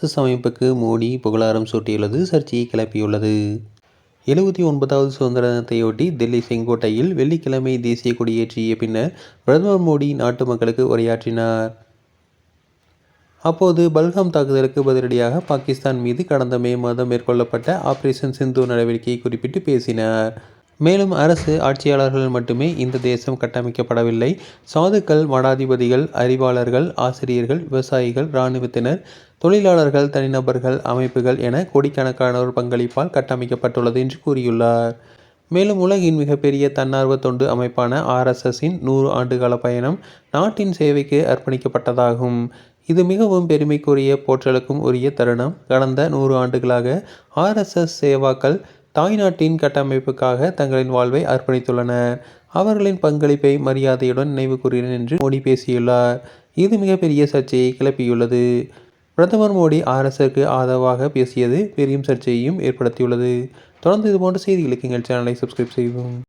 RSS அமைப்புக்கு மோடி புகழாரம் சூட்டியுள்ளது சர்ச்சையை கிளப்பியுள்ளது. 79வது சுதந்திர தினத்தையொட்டி தில்லி செங்கோட்டையில் வெள்ளிக்கிழமை தேசிய கொடியேற்றிய பின்னர் பிரதமர் மோடி நாட்டு மக்களுக்கு உரையாற்றினார். அப்போது பல்காம் தாக்குதலுக்கு பதிலடியாக பாகிஸ்தான் மீது கடந்த மே மாதம் மேற்கொள்ளப்பட்ட ஆபரேஷன் சிந்தூர் நடவடிக்கையை குறிப்பிட்டு பேசினார். மேலும் அரசு ஆட்சியாளர்கள் மட்டுமே இந்த தேசம் கட்டமைக்கப்படவில்லை, சாதுக்கள், மடாதிபதிகள், அறிவாளர்கள், ஆசிரியர்கள், விவசாயிகள், இராணுவத்தினர், தொழிலாளர்கள், தனிநபர்கள், அமைப்புகள் என கோடிக்கணக்கானோர் பங்களிப்பால் கட்டமைக்கப்பட்டுள்ளது என்று கூறியுள்ளார். மேலும் உலகின் மிகப்பெரிய தன்னார்வ தொண்டு அமைப்பான RSSஇன் 100 ஆண்டுகால பயணம் நாட்டின் சேவைக்கு அர்ப்பணிக்கப்பட்டதாகும். இது மிகவும் பெருமைக்குரிய போற்றலுக்கும் உரிய தருணம். கடந்த 100 ஆண்டுகளாக RSS சேவாக்கள் தாய்நாட்டின் கட்டமைப்புக்காக தங்களின் வாழ்வை அர்ப்பணித்துள்ளனர். அவர்களின் பங்களிப்பை மரியாதையுடன் நினைவு கூறுகிறேன் என்று மோடி பேசியுள்ளார். இது மிகப்பெரிய சர்ச்சையை கிளப்பியுள்ளது. பிரதமர் மோடி RSSக்கு ஆதரவாக பேசியது பெரும் சர்ச்சையையும் ஏற்படுத்தியுள்ளது. தொடர்ந்து இதுபோன்ற செய்திகளுக்கு எங்கள் சேனலை சப்ஸ்கிரைப் செய்யவும்.